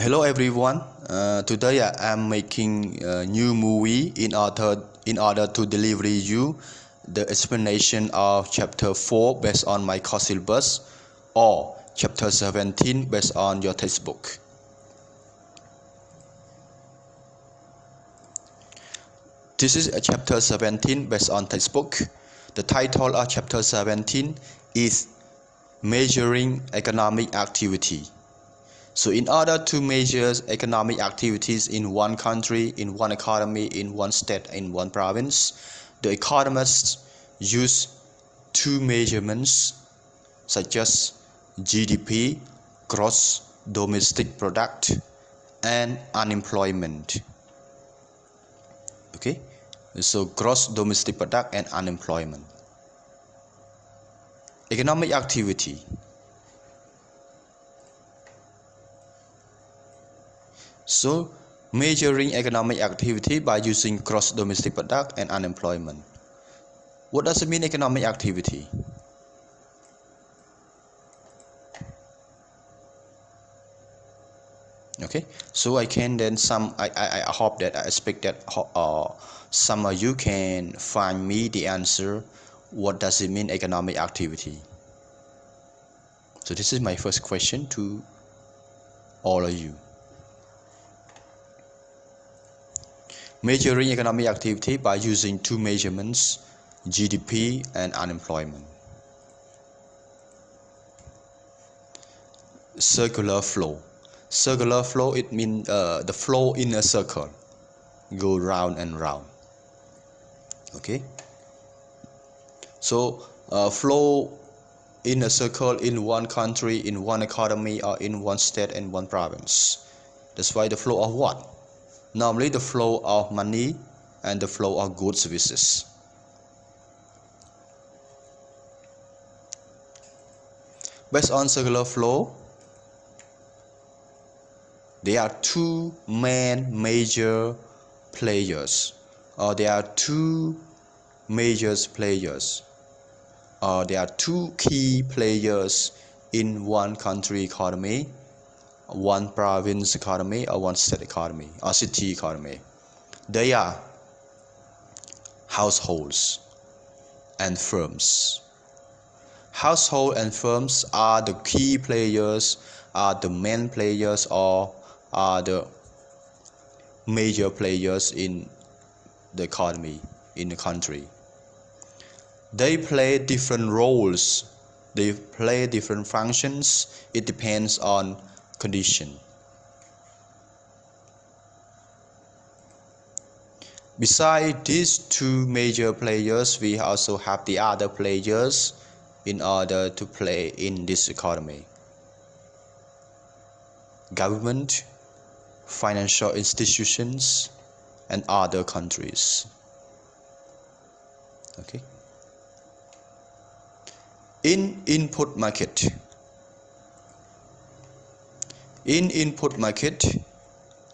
Hello everyone. Today I am making a new movie in order to deliver you the explanation of chapter 4 based on my course syllabus or chapter 17 based on your textbook. This is a chapter 17 based on textbook. The title of chapter 17 is Measuring Economic Activity. So in order to measure economic activities in one country, in one economy, in one state, in one province, the economists use two measurements such as GDP, gross domestic product, and unemployment. Okay, so gross domestic product and unemployment. Economic activity. So, measuring economic activity by using gross domestic product and unemployment. What does it mean, economic activity? Okay, so I can then I hope that I expect that some of you can find me the answer. What does it mean, economic activity? So this is my first question to all of you. Measuring economic activity by using two measurements, GDP and unemployment. Circular flow. Circular flow, it means the flow in a circle, go round and round. Okay. So flow in a circle in one country, in one economy, or in one state and one province. That's why the flow of what? Normally the flow of money and the flow of goods services. Based on circular flow, there are two major players, or there are two major players, or there are two key players in one country economy, one province economy, or one state economy, or city economy. They are households and firms. Household and firms are the key players, are the main players, or are the major players in the economy, in the country. They play different roles, they play different functions. It depends on condition. Besides these two major players, we also have the other players in order to play in this economy. Government, financial institutions, and other countries. Okay. In input market. In input market,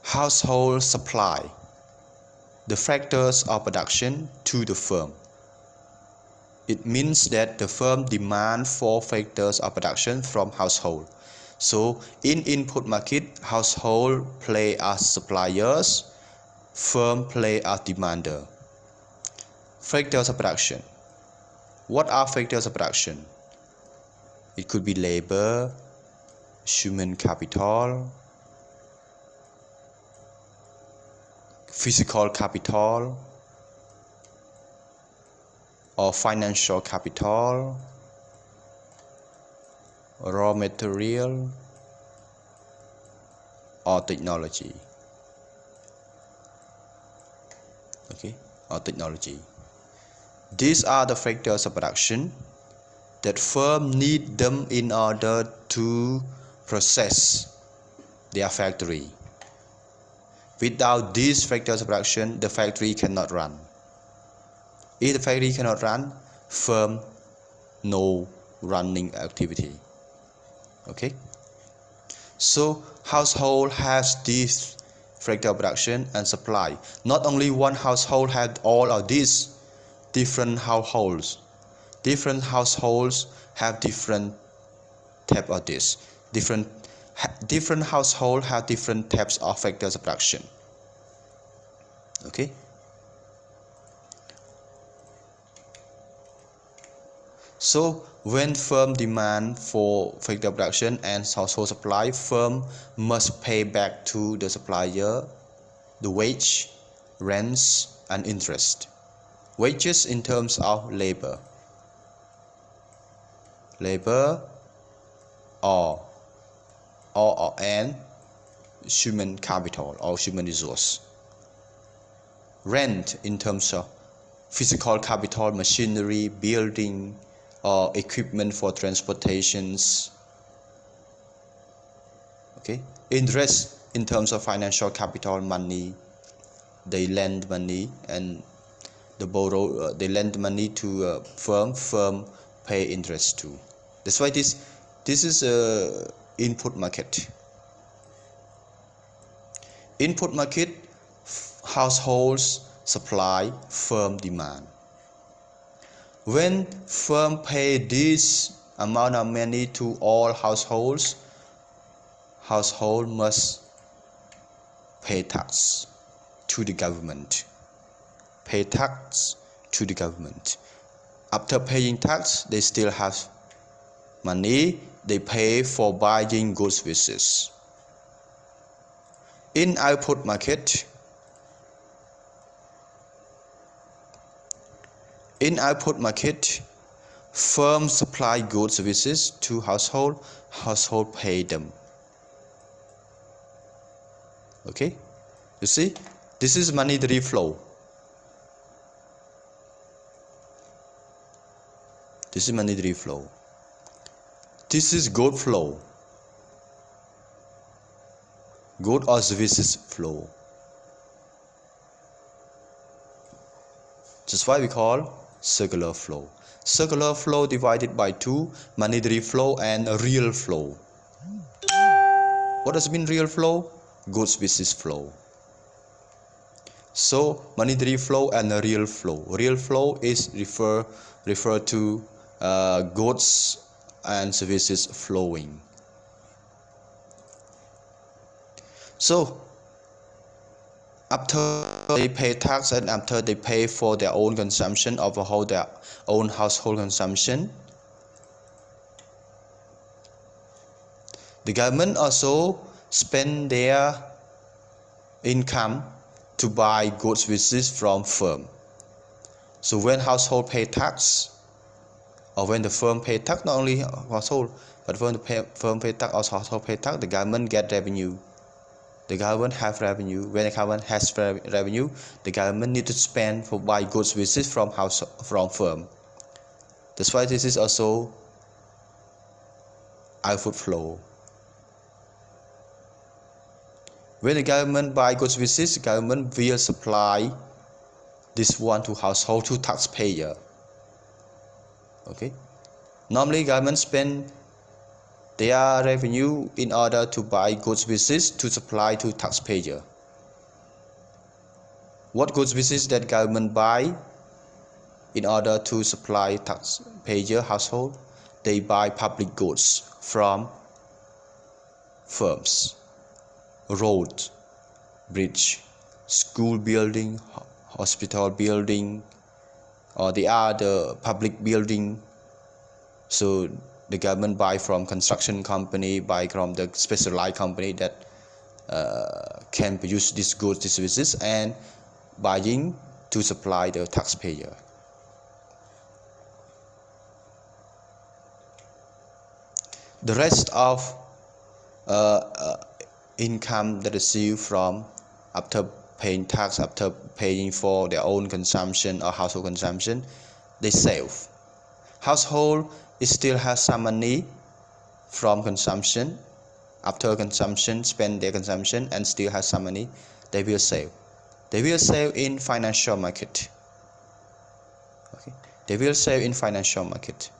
household supply the factors of production to the firm. It means that the firm demand for factors of production from household. So in input market, household play as suppliers, firm play as demander. Factors of production. What are factors of production? It could be labor, human capital, physical capital, or financial capital, raw material, or technology. Okay, or technology. These are the factors of production that firm need them in order to process their factory. Without these factors of production, the factory cannot run. If the factory cannot run, firm no running activity. Okay. So household has this factor of production and supply. Not only one household had all of these different households. Different households have different type of this, different different households have different types of factors of production. Okay. So when firm demand for factor production and household supply, firm must pay back to the supplier the wage, rents, and interest. Wages in terms of labor or and human capital or human resource. Rent in terms of physical capital, machinery, building, or equipment for transportations. Okay. Interest in terms of financial capital, money. They lend money and they lend money to a firm pay interest too. That's why this is a input market. Input market, households supply, firm demand. When firm pay this amount of money to all households, household must pay tax to the government. Pay tax to the government. After paying tax, they still have money they pay for buying goods services. In output market, firms supply goods services to household pay them. Okay, you see, this is monetary flow. This is monetary flow. This is good flow. Good or services flow. That's why we call circular flow. Circular flow divided by two, monetary flow and real flow. What does it mean real flow? Goods business flow. So monetary flow and real flow. Real flow is refer to goods and services flowing. So after they pay tax and after they pay for their own consumption of their own household consumption, the government also spend their income to buy goods services from firm. So when household pay tax, or when the firm pay tax, not only household, but when the firm pay tax or household pay tax, the government get revenue. The government have revenue. When the government has revenue, the government need to spend for buy goods services from firm. That's why this is also output flow. When the government buy goods services, the government will supply this one to household, to taxpayer. Okay. Normally government spend their revenue in order to buy goods services to supply to taxpayer. What goods services that government buy in order to supply taxpayer household? They buy public goods from firms. Road, bridge, school building, hospital building, or the other public building. So the government buy from construction company, buy from the specialized company that can produce these goods, these services, and buying to supply the taxpayer. The rest of income that is received from after paying tax, after paying for their own consumption or household consumption, they save. Household still has some money from consumption. After consumption, spend their consumption and still has some money, they will save. They will save in financial market. Okay. They will save in financial market,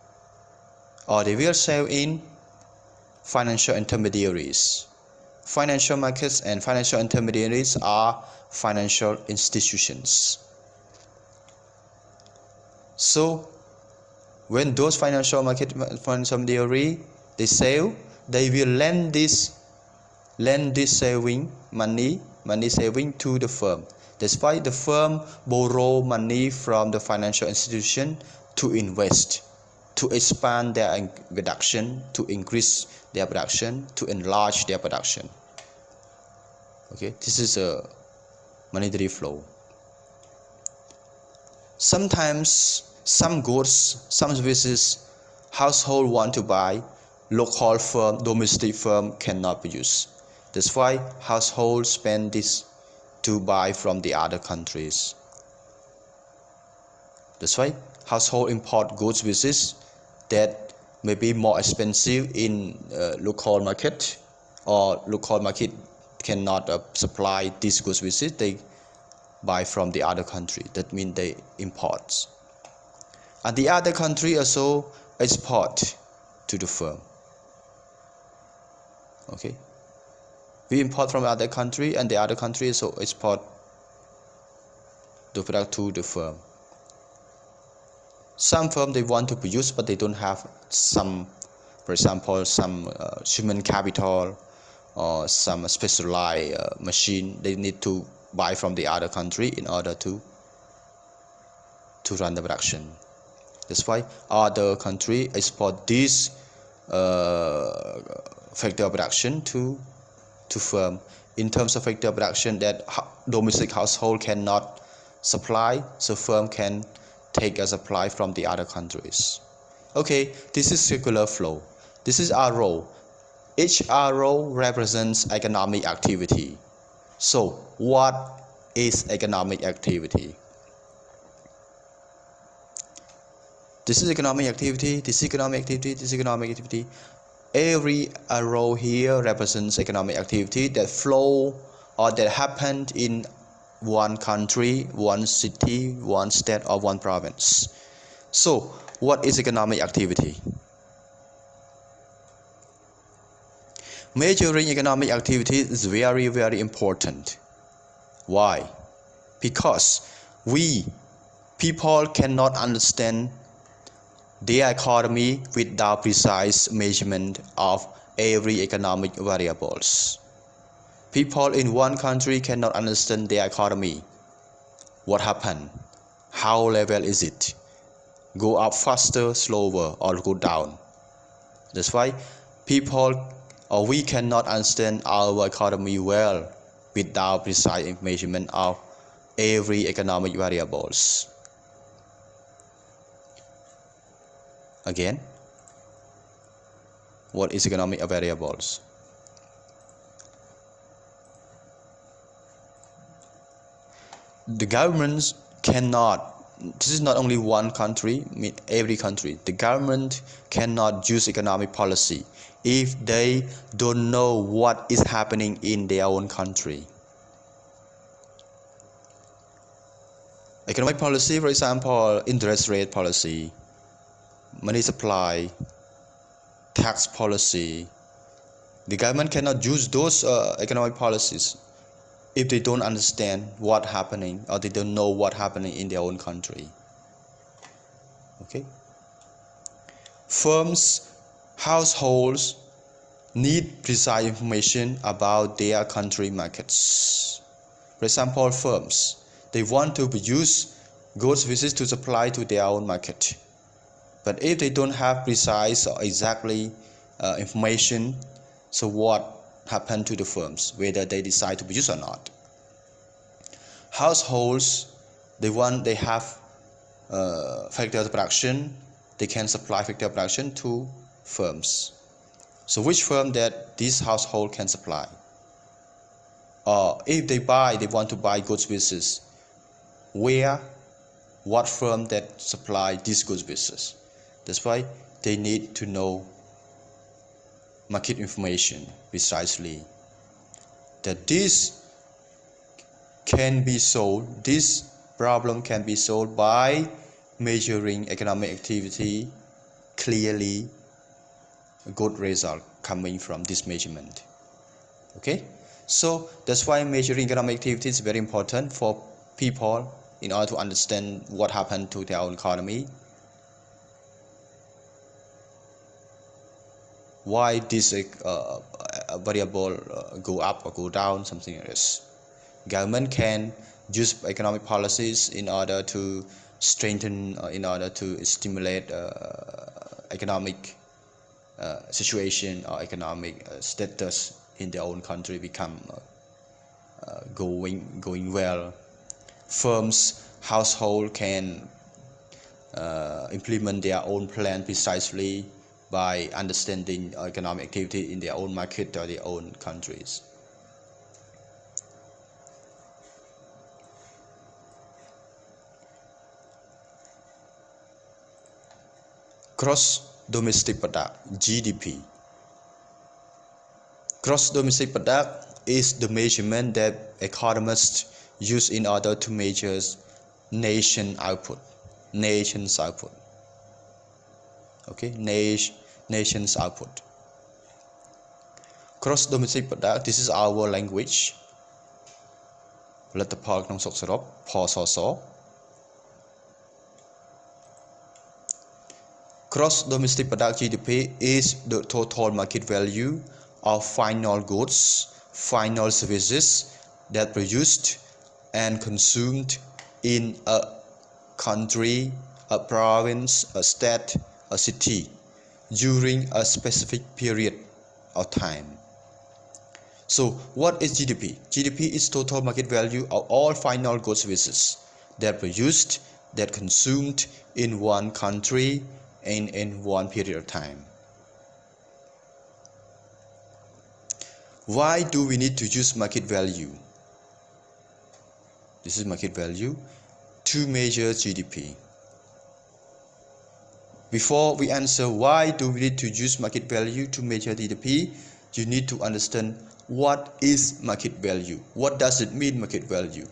or they will save in financial intermediaries. Financial markets and financial intermediaries are financial institutions. So when those financial intermediary they sell, they will lend this lend this saving money saving to the firm. That's why the firm borrow money from the financial institution to invest, to expand their production, to increase their production, to enlarge their production. Okay, this is a monetary flow. Sometimes some goods, some services household want to buy, local firm, domestic firm cannot produce. That's why households spend this to buy from the other countries. That's why household import goods services that may be more expensive in local market, or local market cannot supply these goods services, they buy from the other country. That means they import. And the other country also export to the firm. Okay, we import from other country, and the other country also export the product to the firm. Some firm they want to produce, but they don't have some, for example, some human capital or some specialized machine. They need to buy from the other country in order to run the production. That's why other country export this factor of production to firm. In terms of factor of production that domestic household cannot supply, so firm can take a supply from the other countries. Okay, this is circular flow. This is our row. Each arrow represents economic activity. So what is economic activity? This is economic activity, this is economic activity, this is economic activity. Every arrow here represents economic activity that flow or that happened in one country, one city, one state, or one province. So what is economic activity? Measuring economic activity is very, very important. Why? Because we people cannot understand their economy without precise measurement of every economic variables. People in one country cannot understand their economy. What happened? How level is it? Go up faster, slower, or go down? That's why we cannot understand our economy well without precise measurement of every economic variables. Again, what is economic variables? The governments cannot, this is not only one country, every country, the government cannot use economic policy if they don't know what is happening in their own country. Economic policy, for example, interest rate policy, money supply, tax policy, the government cannot use those economic policies if they don't understand what's happening, or they don't know what's happening in their own country. Okay. Firms, households need precise information about their country markets. For example, firms, they want to produce goods services to supply to their own market. But if they don't have precise or exactly information, so what happened to the firms, whether they decide to produce or not? Households, they have factor of production, they can supply factor of production to firms. So which firm that this household can supply? Or if they want to buy goods services, what firm that supply these goods services? That's why they need to know market information precisely, that this problem can be solved by measuring economic activity clearly, a good result coming from this measurement. Okay, so that's why measuring economic activity is very important for people in order to understand what happened to their own economy, why this a variable go up or go down, something like this. Government can use economic policies in order to strengthen, in order to stimulate economic situation or economic status in their own country become going well. Firms, household can implement their own plan precisely by understanding economic activity in their own market or their own countries. Gross domestic product, GDP. Gross domestic product is the measurement that economists use in order to measure nation's output. Okay, nation's output. Gross domestic product, this is our language. ផលិតផលក្នុងស្រុកសរុប ផសស Gross domestic product GDP is the total market value of final goods, final services that produced and consumed in a country, a province, a state, a city during a specific period of time. So what is GDP? GDP is total market value of all final goods services that produced, that consumed in one country and in one period of time. Why do we need to use market value? This is market value to measure GDP. Before we answer why do we need to use market value to measure GDP, you need to understand what is market value. What does it mean, market value?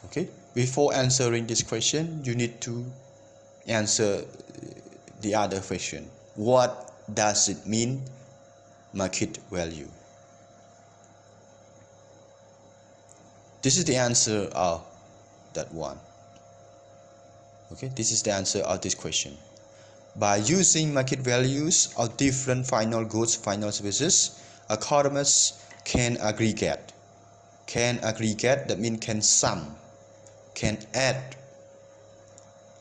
Okay, before answering this question, you need to answer the other question. What does it mean, market value? This is the answer of that one. Okay, this is the answer of this question. By using market values of different final goods, final services, economists can aggregate. That means can sum, can add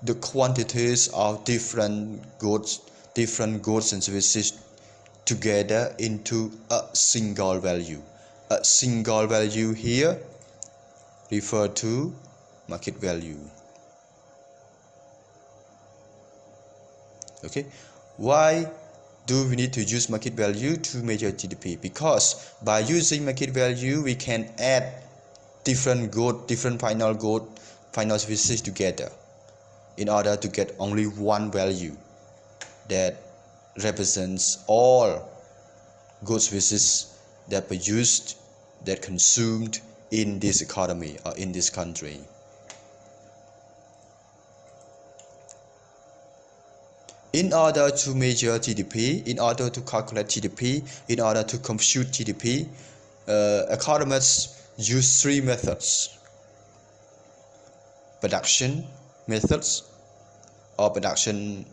the quantities of different goods and services together into a single value. A single value here refer to market value. Okay, why do we need to use market value to measure GDP? Because by using market value, we can add different final services together in order to get only one value that represents all goods services that produced, that consumed in this economy or in this country. In order to measure GDP, in order to calculate GDP, in order to compute GDP, economists use three methods: production methods or production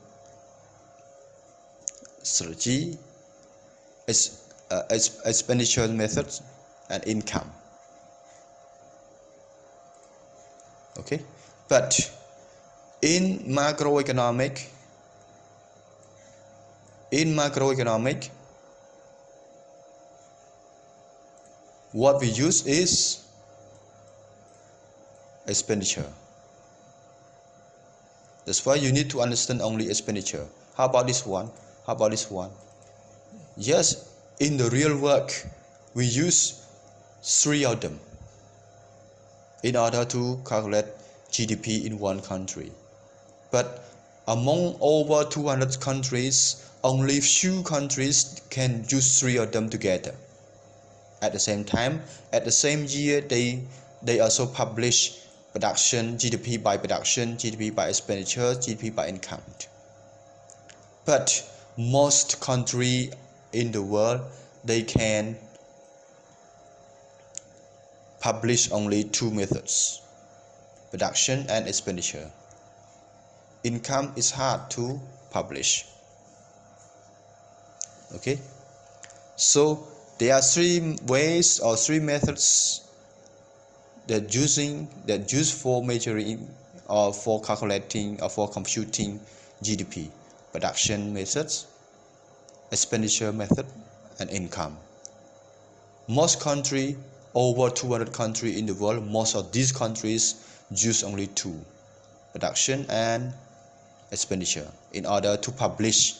strategy, expenditure methods, and income. Okay, but in macroeconomic, what we use is expenditure. That's why you need to understand only expenditure. How about this one? Yes, in the real work, we use three of them in order to calculate GDP in one country. But among over 200 countries, only few countries can use three of them together. At the same time, at the same year, they also publish production, GDP by production, GDP by expenditure, GDP by income. But most countries in the world, they can publish only two methods: production and expenditure. Income is hard to publish. Okay, so there are three ways or three methods that used for measuring or for calculating or for computing GDP: production methods, expenditure method, and income. Most countries, over 200 countries in the world, most of these countries use only two: production and expenditure, in order to publish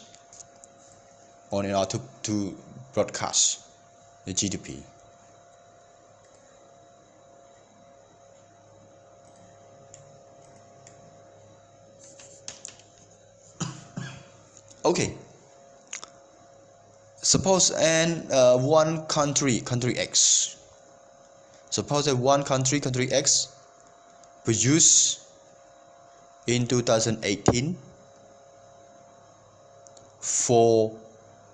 or in order to broadcast the GDP. Okay, suppose one country X, suppose that one country X produced in 2018 4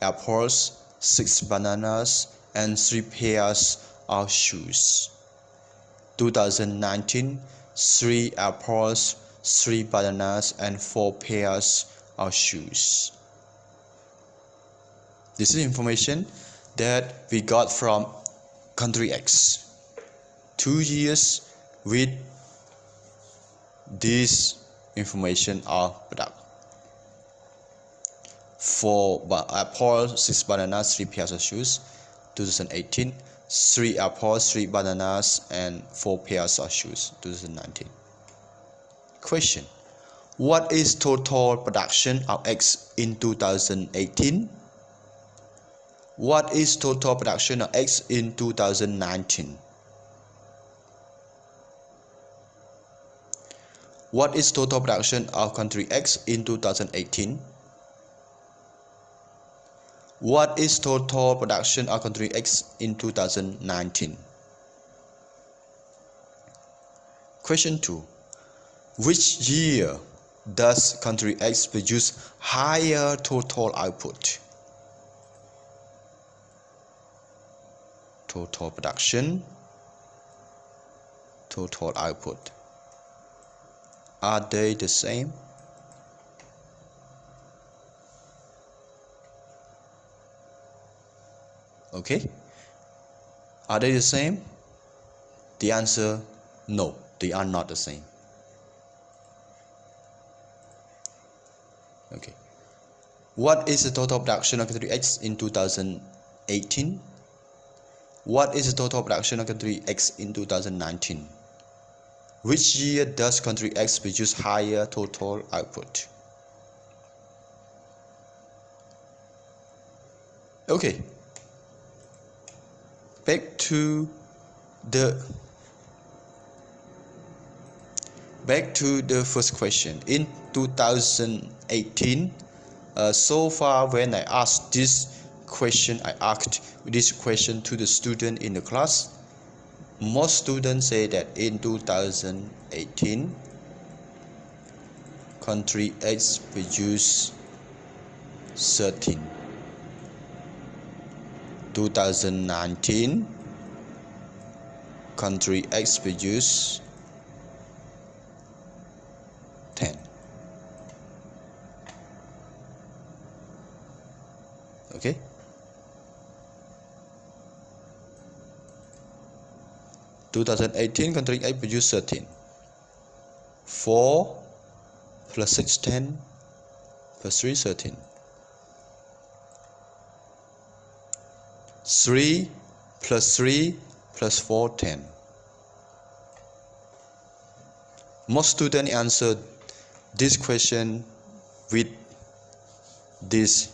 apples, 6 bananas, and 3 pairs of shoes. 2019, 3 apples, 3 bananas, and 4 pairs of shoes. This is information that we got from country X. 2 years with this information are product: 4 apples, 6 bananas, 3 pairs of shoes. 2018, 3 apples, 3 bananas, and 4 pairs of shoes. 2019. Question: what is total production of X in 2018? What is total production of X in 2019? What is total production of country X in 2018? What is total production of country X in 2019? Question 2. Which year does country X produce higher total output? Total production, total output. Are they the same? Okay. Are they the same? The answer: no, they are not the same. Okay. What is the total production of country X in 2018? What is the total production of country X in 2019? Which year does country X produce higher total output? Okay. Back to the first question. In 2018, so far when I asked this question, I asked this question to the student in the class. Most students say that in 2018, country X produced 13. 2019, country X produced 10. Okay. Country X produced 13. 4 plus 6, 10, plus 3, 13. 3 plus 3 plus 4, 10. Most students answered this question with this.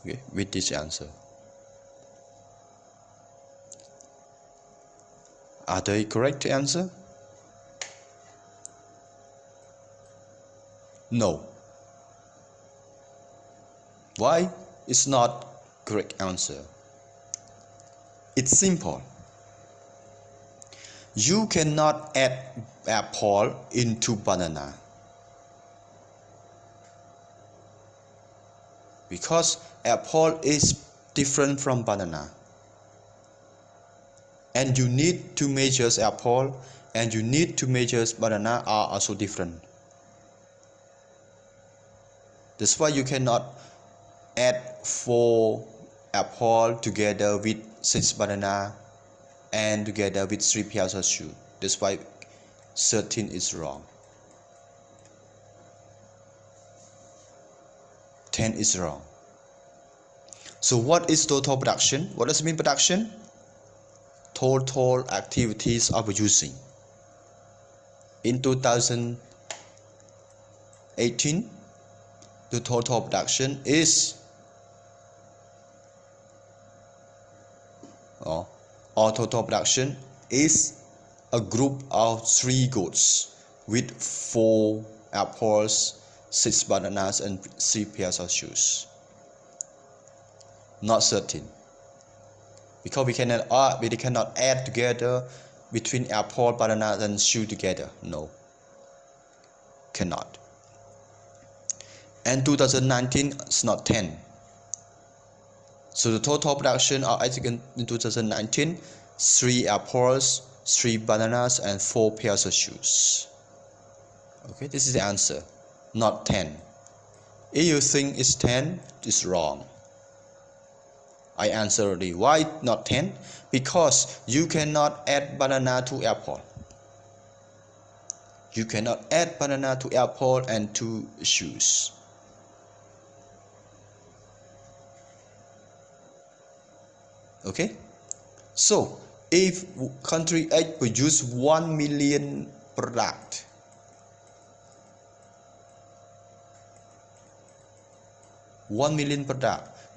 Okay, with this answer. Are they correct answer? No. Why? It's not correct answer. It's simple. You cannot add apple into banana, because apple is different from banana, and you need to measure apple and you need to measure banana are also different. That's why you cannot add 4 apple together with 6 banana and together with 3 pairs of shoes. That's why 13 is wrong. 10 is wrong. So what is total production? What does it mean production? Total activities of producing. In 2018, the total production is or total production is a group of 3 goods with 4 apples, 6 bananas and 3 pairs of shoes. Not 13. Because we cannot add together between apple, banana and shoe together. No. Cannot. And 2019 is not 10. So the total production of in 2019, 3 apples, 3 bananas and 4 pairs of shoes. Okay, this is the answer, not 10. If you think it's 10, it's wrong. I answer already. Why not 10? Because you cannot add banana to apple. You cannot add banana to apple and to shoes. Okay? So, if country A produce 1 million product,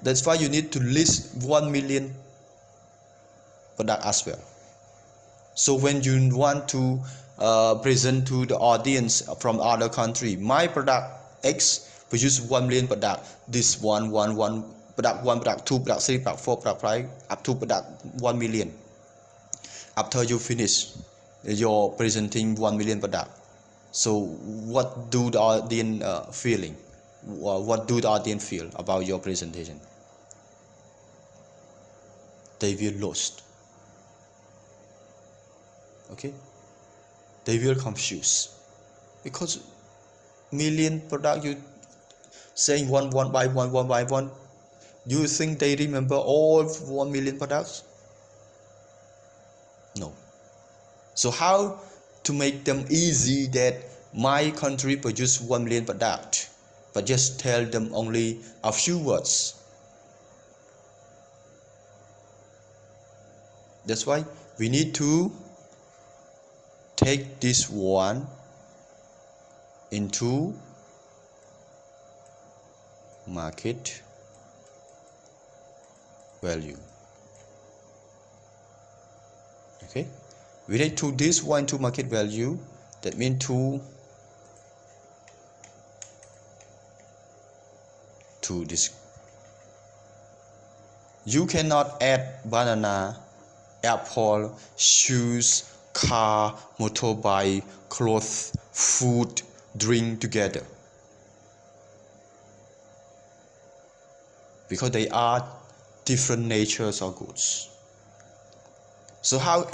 that's why you need to list 1 million product as well. So when you want to present to the audience from other country, my product X produce 1 million product, this one product 1, product 2, product 3, product 4, product 5, up to product 1 million. After you finish your presenting 1 million product, so what do the audience feeling? What do the audience feel about your presentation? They will lost. Okay, they will confused because million product you saying one by one. Do you think they remember all 1 million products? No. So how to make them easy that my country produce 1 million product, but just tell them only a few words. That's why we need to take this one into market value. Okay, we need to this one to market value. That means to this. You cannot add banana, apple, shoes, car, motorbike, clothes, food, drink together, because they are different natures of goods. So how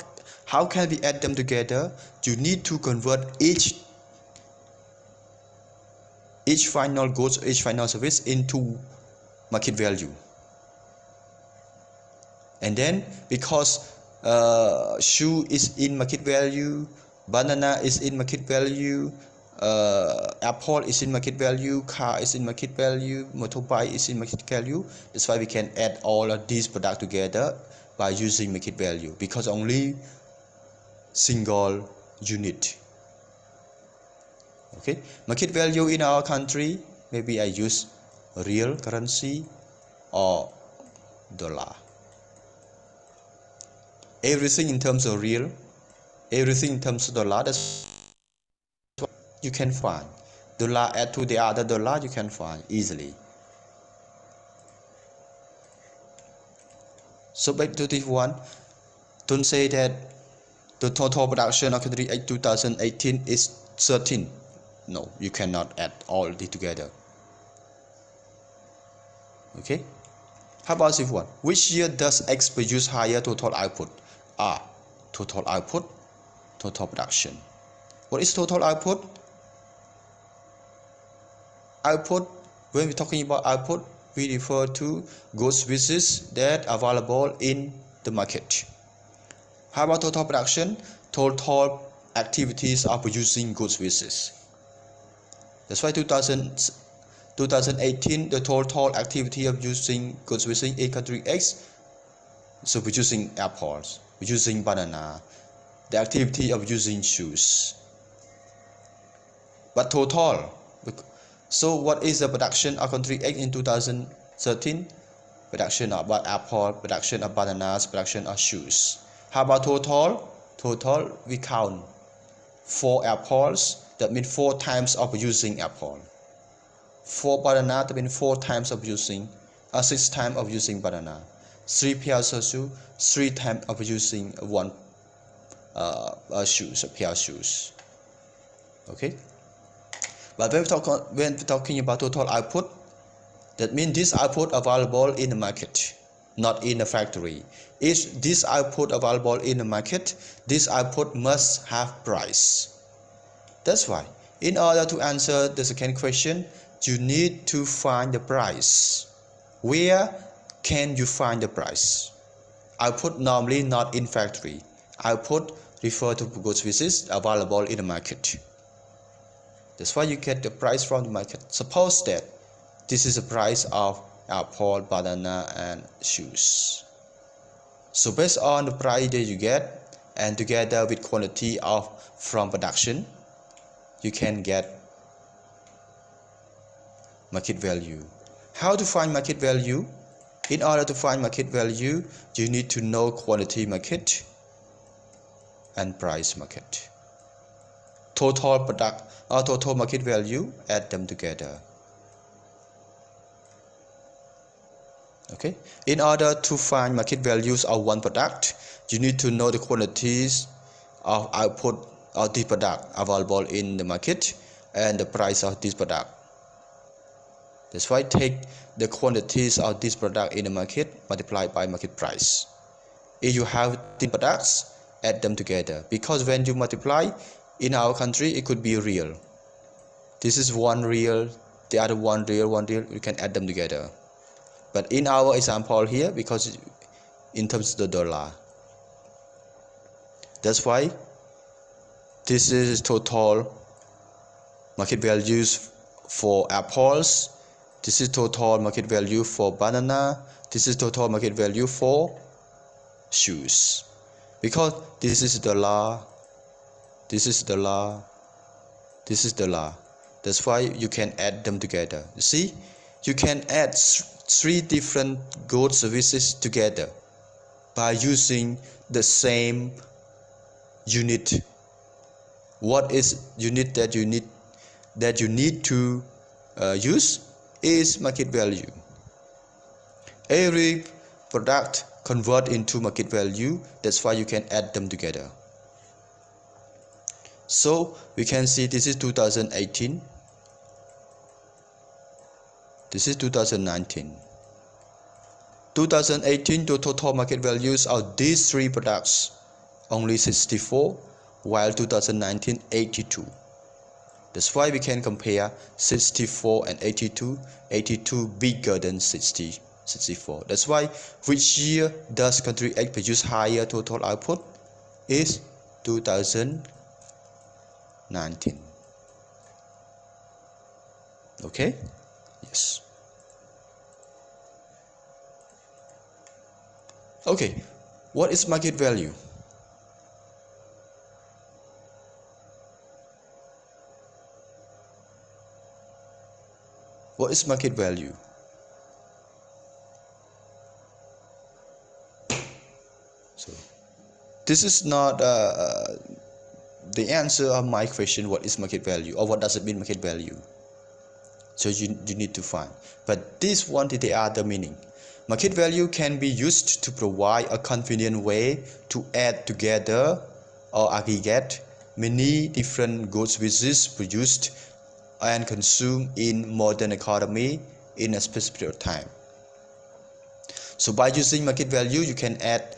can we add them together? You need to convert each final goods, each final service into market value. And then because shoe is in market value, banana is in market value, apple is in market value, car is in market value, motorbike is in market value. That's why we can add all of these products together by using market value, because only single unit. Okay, market value in our country, maybe I use real currency or dollar. Everything in terms of real, everything in terms of dollar, that's what you can find. Dollar add to the other dollar, you can find easily. So back to this one, don't say that the total production of country 2018 is 13. No, you cannot add all this together. Okay, how about this one? Which year does X produce higher total output? Total output, total production. What is total output? Output When we're talking about output, we refer to goods services that are available in the market. How about total production? Total activities are producing goods services. That's why 2018 the total activity of using goods services in country X, so producing apples, producing banana, the activity of using shoes. But total, so what is the production of country X in 2013? Production of apple, production of bananas, production of shoes. How about total? Total, we count 4 apples, that means 4 times of using apple. 4 banana, that means 4 times of using, 6 times of using banana. 3 pairs of shoes, 3 times of using one shoes, a pair of shoes. Okay. But when we're talking about total output, that means this output available in the market, not in the factory. If this output available in the market, this output must have price. That's why, in order to answer the second question, you need to find the price. Where can you find the price? Output normally not in factory. Output refer to goods services available in the market. That's why you get the price from the market. Suppose that this is the price of apple, banana, and shoes. So based on the price that you get, and together with quantity of from production, you can get market value. How to find market value? In order to find market value, you need to know quantity market and price market. Total product or total market value, add them together. Okay. In order to find market values of one product, you need to know the quantities of output of this product available in the market and the price of this product. That's why take the quantities of this product in the market multiplied by market price. If you have 10 products, add them together, because when you multiply in our country, it could be real. This is one real, the other one real, you can add them together. But in our example here, because in terms of the dollar, that's why this is total market values for apples, this is total market value for banana, this is total market value for shoes. Because this is dollar, this is dollar, this is dollar. That's why you can add them together. You see, you can add 3 different goods services together by using the same unit. What is unit that you need to use is market value. Every product convert into market value. That's why you can add them together. So we can see this is 2018, this is 2019. 2018, the total market values of these 3 products only 64, while 2019 82. That's why we can compare 64 and 82. 82 bigger than 64. That's why which year does country X produce higher total output is 2019. Okay? Yes. Okay, what is market value? What is market value? So this is not the answer of my question, what is market value, or what does it mean market value. So you need to find. But this one is the other meaning. Market value can be used to provide a convenient way to add together or aggregate many different goods services produced and consumed in modern economy in a specific period of time. So by using market value, you can add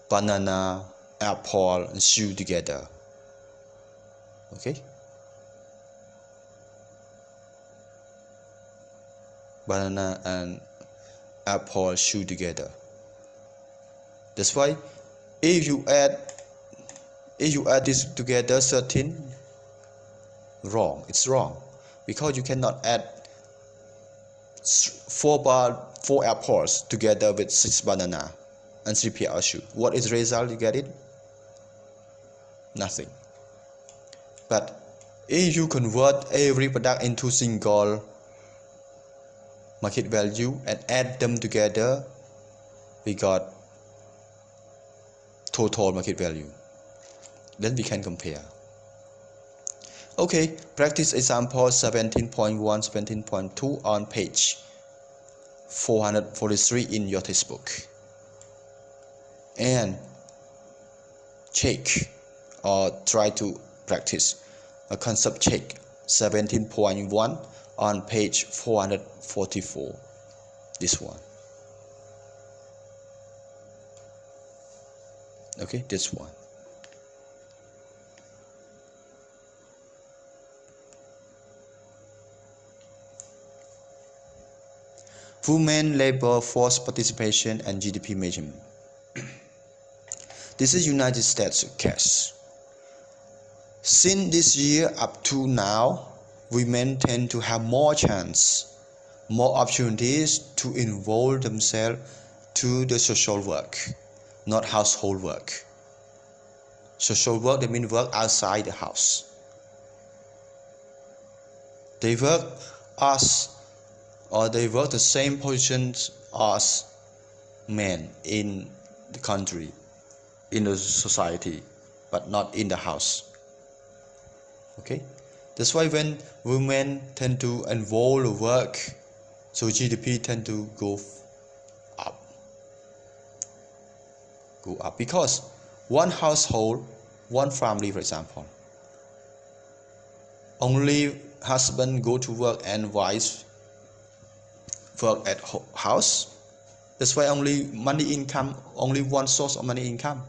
banana, apple, and shoe together. Okay. banana and apple shoe together. That's why if you add this together 13, wrong. It's wrong because you cannot add 4 apples together with 6 banana and 3 pair of shoe. What is the result? You get it? Nothing. But if you convert every product into single market value and add them together, we got total market value. Then we can compare. Okay, practice example 17.1, 17.2 on page 443 in your textbook. And check or try to practice a concept check 17.1 on page 444. This one. Okay, this one. Women labor force participation and GDP measurement. This is United States case. Since this year up to now, women tend to have more chance, more opportunities to involve themselves to the social work, not household work. Social work, they mean work outside the house. They work they work the same positions as men in the country, in the society, but not in the house. Okay, that's why when women tend to involve the work, so GDP tend to go up because one household, one family, for example, only husband go to work and wife work at house. That's why only one source of money income.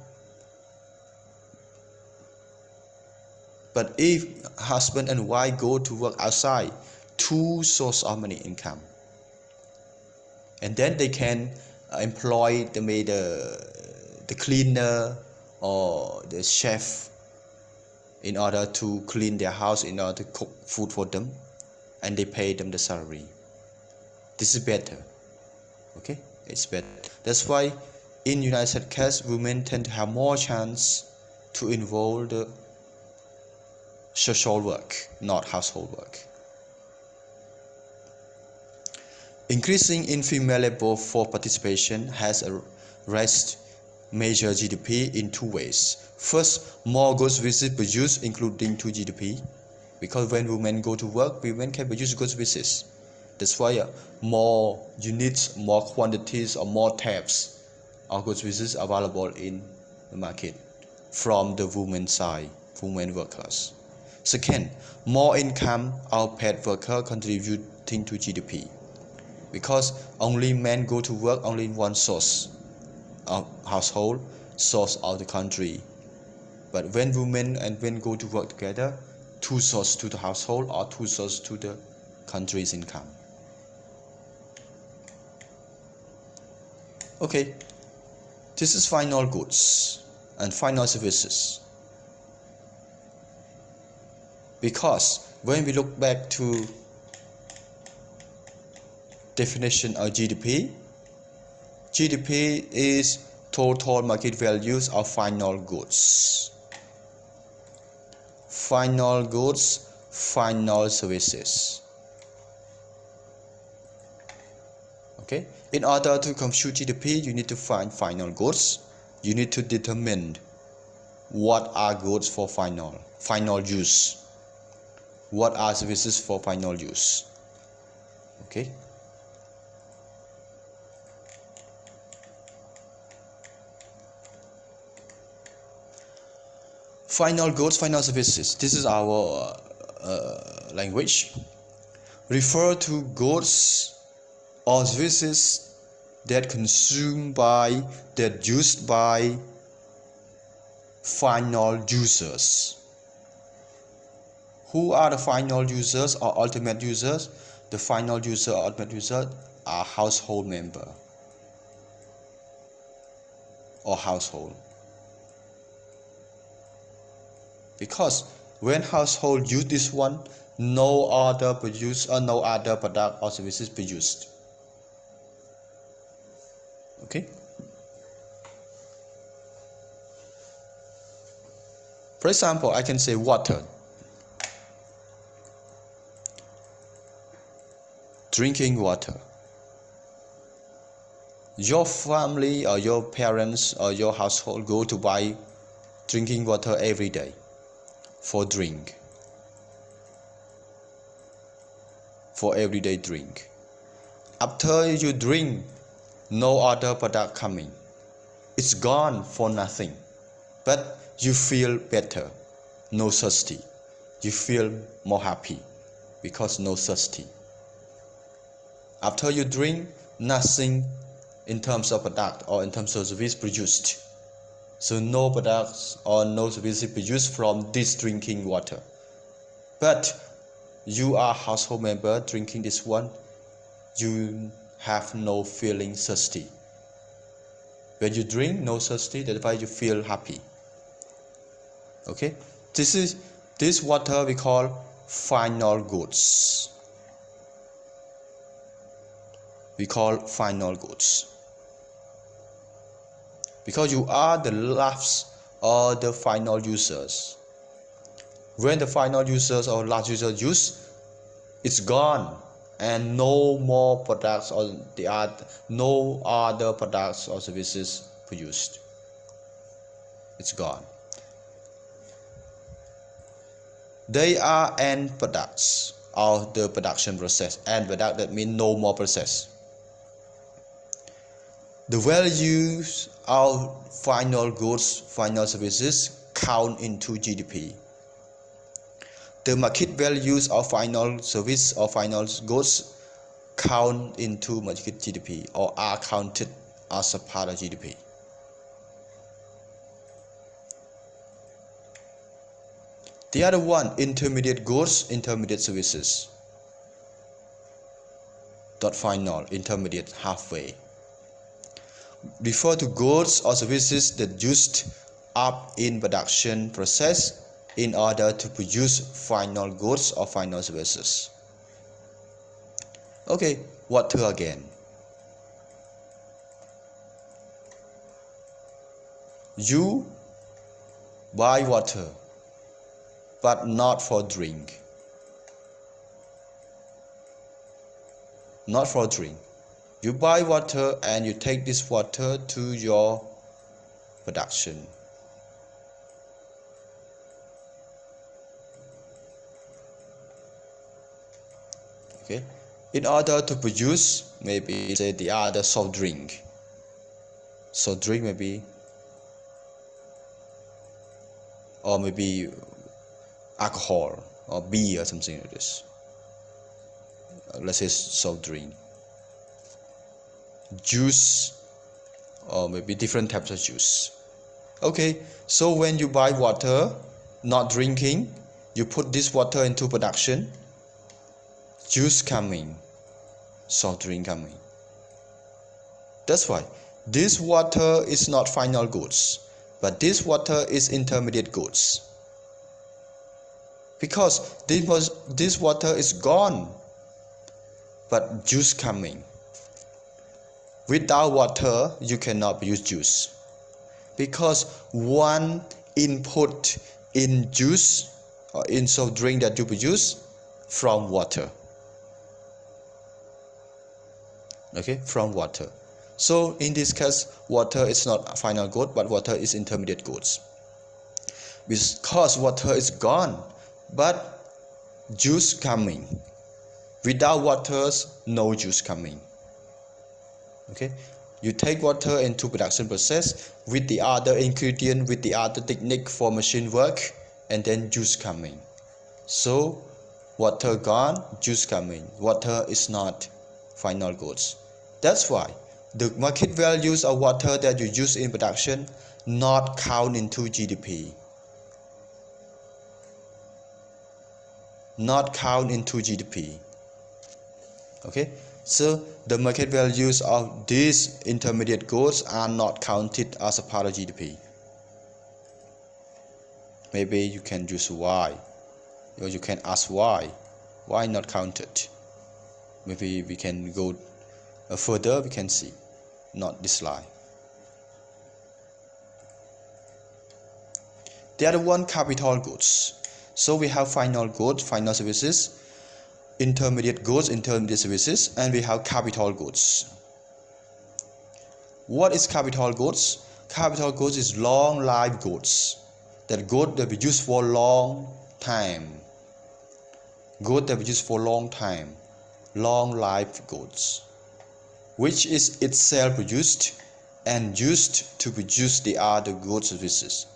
But if husband and wife go to work outside, 2 sources of money income, and then they can employ the cleaner or the chef in order to clean their house, in order to cook food for them, and they pay them the salary. This is better. Okay, it's better. That's why in United States, women tend to have more chance to involve the social work, not household work. Increasing in female labor force participation has raised major GDP in 2 ways. First, more goods visits produced, including to GDP, because when women go to work, women can produce goods visits. That's why more units, more quantities, or more types of goods visits available in the market from the women side, women workers. Second, more income of paid worker contributing to GDP, because only men go to work, only one source of household, source of the country. But when women and men go to work together, 2 sources to the household or 2 sources to the country's income. Okay, this is final goods and final services. Because when we look back to definition of GDP is total market values of final goods, final services. Okay, in order to compute GDP, you need to find final goods. You need to determine what are goods for final use, what are services for final use. Okay, final goods, final services. This is our language. Refer to goods or services that used by final users. Who are the final users or ultimate users? the final user or ultimate user are household member or household. Because when household use this one, no other product or services produced. Okay. For example, I can say water. Drinking water. Your family or your parents or your household go to buy drinking water every day for drink, for everyday drink. After you drink, no other product coming. It's gone for nothing. But you feel better, no thirsty. You feel more happy because no thirsty. After you drink, nothing in terms of product or in terms of service produced. So no products or no service produced from this drinking water. But you are household member drinking this one, you have no feeling thirsty. When you drink, no thirsty, that's why you feel happy. Okay, this water we call final goods. We call final goods because you are the last or the final users. When the final users or last users use, it's gone and no more products or no other products or services produced. It's gone. They are end products of the production process. End product, that means no more process. The values of final goods, final services count into GDP. The market values of final service or final goods count into market GDP or are counted as a part of GDP. The other one, intermediate goods, intermediate services. Dot final, intermediate, halfway. Refer to goods or services that used up in production process in order to produce final goods or final services. Okay, water again. You buy water, but not for drink. Not for drink. You buy water and you take this water to your production. Okay. In order to produce, maybe say the other soft drink. Soft drink maybe, or maybe alcohol or beer or something like this. Let's say soft drink. Juice, or maybe different types of juice. Okay, so when you buy water, not drinking, you put this water into production, juice coming, soft drink coming. That's why this water is not final goods, but this water is intermediate goods. Because this water is gone, but juice coming. Without water, you cannot produce juice. Because one input in juice or in soft drink that you produce from water. Okay, from water. So in this case, water is not final good, but water is intermediate goods. Because water is gone, but juice coming. Without water, no juice coming. Okay, you take water into production process with the other ingredient, with the other technique for machine work, and then juice coming. So water gone, juice coming. Water is not final goods. That's why the market values of water that you use in production not count into GDP. Not count into GDP. Okay, so the market values of these intermediate goods are not counted as a part of GDP. Maybe you can use why, or you can ask why not counted. Maybe we can go further, we can see, not this slide. The other one, capital goods. So we have final goods, final services, intermediate goods, intermediate services, and we have capital goods. What is capital goods? Capital goods is long life goods. That good that we use for long time. Good that we use for long time. Long life goods, which is itself produced and used to produce the other goods and services.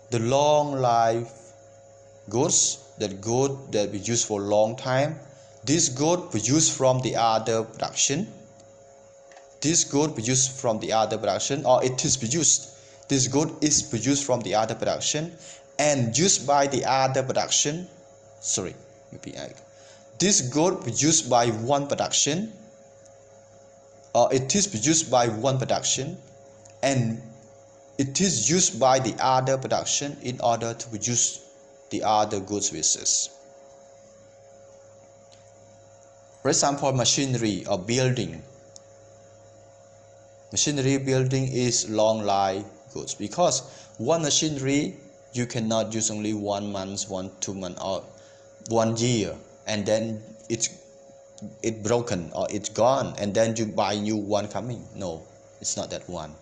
The long life goods, that good that we use for long time, this good produced from the other production. This good produced from the other production, or it is produced. This good is produced from the other production and used by the other production. This good produced by one production, or it is produced by one production and it is used by the other production in order to produce the other goods services. For example, machinery or building. Machinery building is long life goods, because one machinery you cannot use only 1 month, 2 months, or 1 year, and then it's broken or it's gone, and then you buy new one coming. No, it's not that one.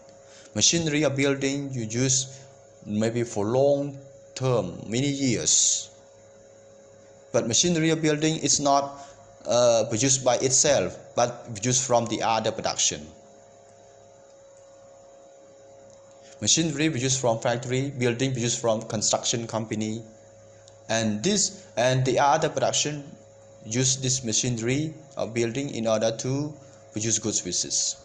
Machinery or building you use maybe for long term, many years. But machinery or building is not produced by itself, but produced from the other production. Machinery produced from factory, building produced from construction company, and the other production use this machinery or building in order to produce goods services.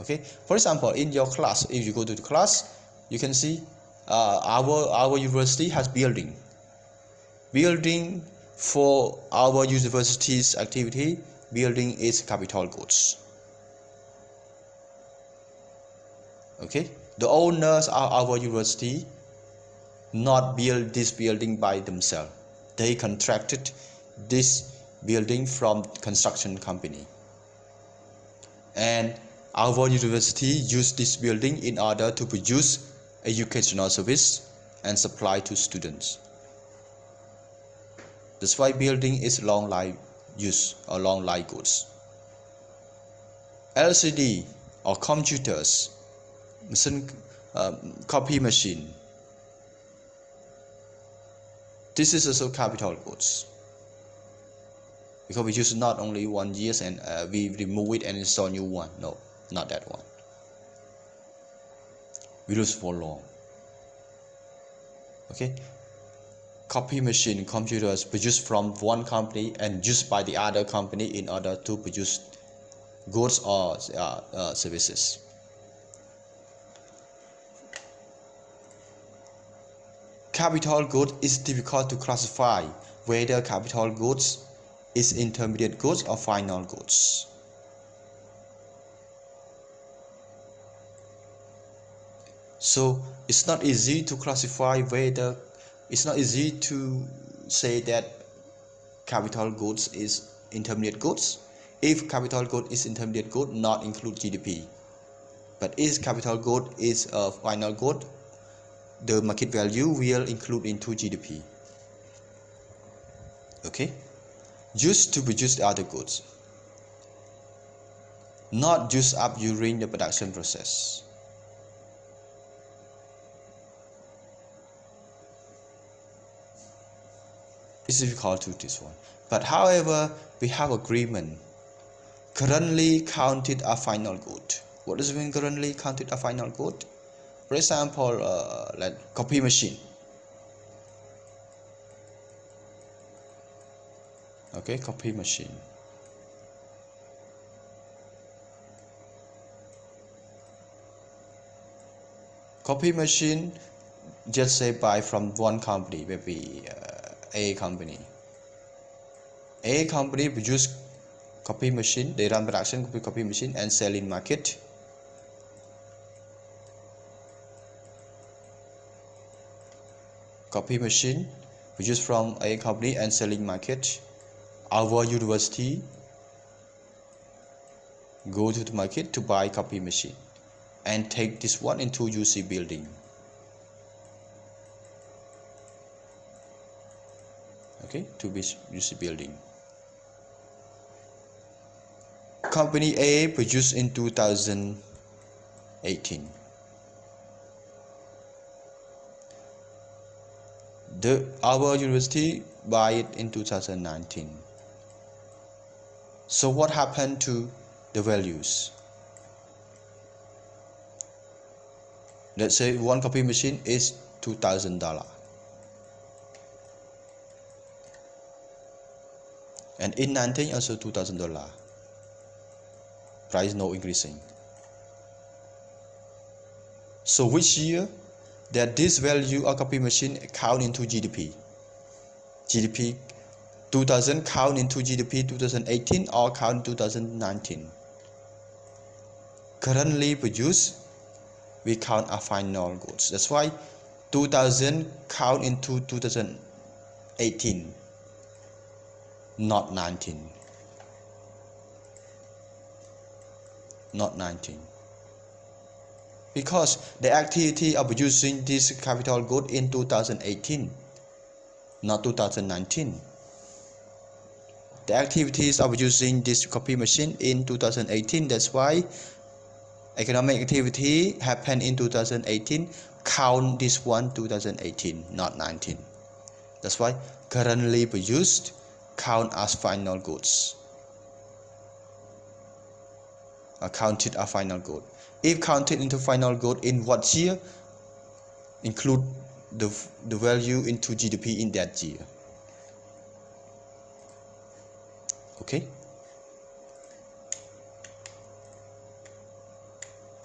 Okay, for example, in your class, if you go to the class, you can see our university has building for our university's activity. Building is capital goods. Okay, the owners of our university not build this building by themselves. They contracted this building from construction company, and our university used this building in order to produce educational service and supply to students. That's why building is long life use or long life goods. LCD or computers, copy machine. This is also capital goods, because we use not only 1 year and we remove it and install new one. No, not that one. We use for long. Okay, copy machine, computers produced from one company and used by the other company in order to produce goods or services. Capital goods is difficult to classify whether capital goods is intermediate goods or final goods. So it's not easy to classify whether, it's not easy to say that capital goods is intermediate goods. If capital good is intermediate good, not include GDP. But if capital good is a final good, the market value will include into GDP. Okay, used to produce other goods, not used up during the production process. It's difficult to this one, but however we have agreement. Currently counted a final good. What does it mean currently counted a final good? For example, like copy machine. Okay, copy machine. Copy machine, just say buy from one company, maybe A company. A company produce copy machine, they run production copy machine and sell in market. Copy machine produced from A company and selling market. Our university go to the market to buy copy machine and take this one into UC building. Okay, to be UC building. Company A produced in 2018. Our university buy it in 2019. So what happened to the values? Let's say one copy machine is $2,000, and in 19 also $2,000. Price no increasing. So which year that this value of copy machine count into GDP? GDP 2000 count into GDP 2018 or count 2019? Currently produced, we count our final goods. That's why 2000 count into 2018, not 19. Not 19. Because the activity of producing this capital good in 2018, not 2019. The activities of using this copy machine in 2018. That's why economic activity happened in 2018. Count this one 2018, not 19. That's why currently produced count as final goods. Counted as final good. If counted into final good in what year? Include the value into GDP in that year. Okay.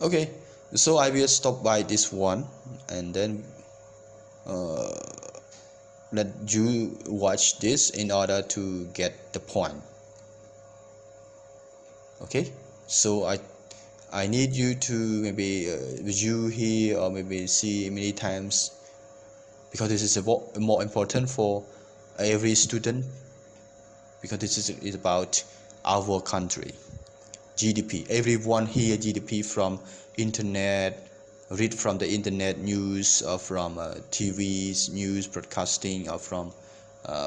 Okay, so I will stop by this one and then let you watch this in order to get the point. Okay, so I need you to maybe view here or maybe see many times, because this is more important for every student, because this is about our country. GDP, everyone here GDP from internet, read from the internet news or from TVs, news broadcasting, or from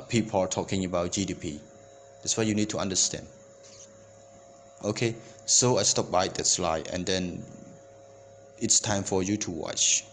people talking about GDP. That's why you need to understand. Okay, so I stop by that slide and then it's time for you to watch.